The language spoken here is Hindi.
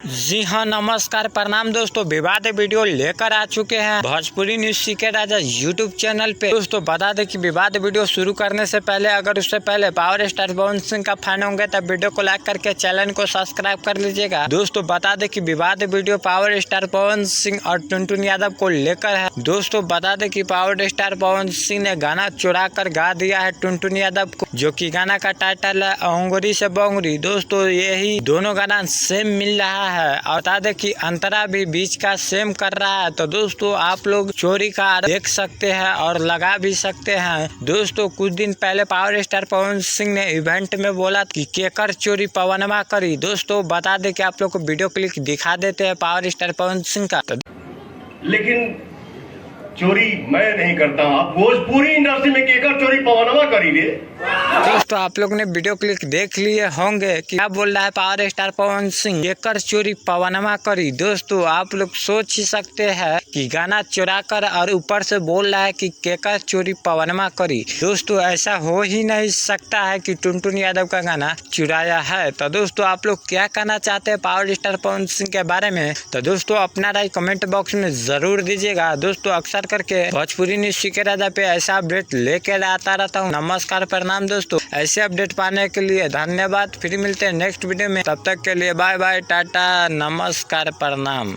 जी हाँ, नमस्कार प्रणाम दोस्तों। विवाद वीडियो लेकर आ चुके हैं भोजपुरी न्यूज सीके राजा यूट्यूब चैनल पे। दोस्तों बता दें कि विवाद वीडियो शुरू करने से पहले अगर उससे पहले पावर स्टार पवन सिंह का फैन होंगे तब वीडियो को लाइक करके चैनल को सब्सक्राइब कर लीजिएगा। दोस्तों बता दें कि विवाद video power star Pawan Singh और टुनटुन यादव को लेकर है। दोस्तों बता दें कि पावर स्टार पवन सिंह ने गाना चुरा कर गा दिया है टुनटुन यादव को, जो कि गाना का टाइटल है अंगूरी से बोंगरी। दोस्तों यही दोनों गाना सेम मिल रहा है और बता दें कि अंतरा भी बीच का सेम कर रहा है। तो दोस्तों आप लोग चोरी का देख सकते हैं और लगा भी सकते हैं। दोस्तों कुछ दिन पहले पावर स्टार पवन सिंह ने इवेंट में बोला कि केकर चोरी पवनमा करी। दोस्तों बता दें कि आप लोग को वीडियो क्लिप दिखा देते हैं पावर स्टार पवन सिंह का। लेकिन चोरी मैं नहीं करता। आप भोजपुरी इंडस्ट्री में केकर चोरी पवनमा करी रे। दोस्तों आप लोग ने वीडियो क्लिप देख लिए होंगे कि क्या बोल रहा है पावर स्टार पवन सिंह, केकर चोरी पवनमा करी। दोस्तों आप लोग सोच ही सकते हैं कि गाना चुरा कर और ऊपर से बोल रहा है कि केकर चोरी पवनमा करी। दोस्तों ऐसा हो ही नहीं सकता है कि टुनटुन यादव का गाना चुराया है। तो दोस्तों आप लोग क्या कहना चाहते हैं पावर स्टार पवन सिंह के बारे में, तो दोस्तों अपना राय कमेंट बॉक्स में जरूर दीजिएगा। दोस्तों अक्सर करके भोजपुरी न्यूज सीके राजा पे ऐसा अपडेट लेकर आता रहता हूँ। नमस्कार प्रणाम दोस्तों, ऐसे अपडेट पाने के लिए धन्यवाद। फिर मिलते हैं नेक्स्ट वीडियो में, तब तक के लिए बाय बाय, टाटा, नमस्कार प्रणाम।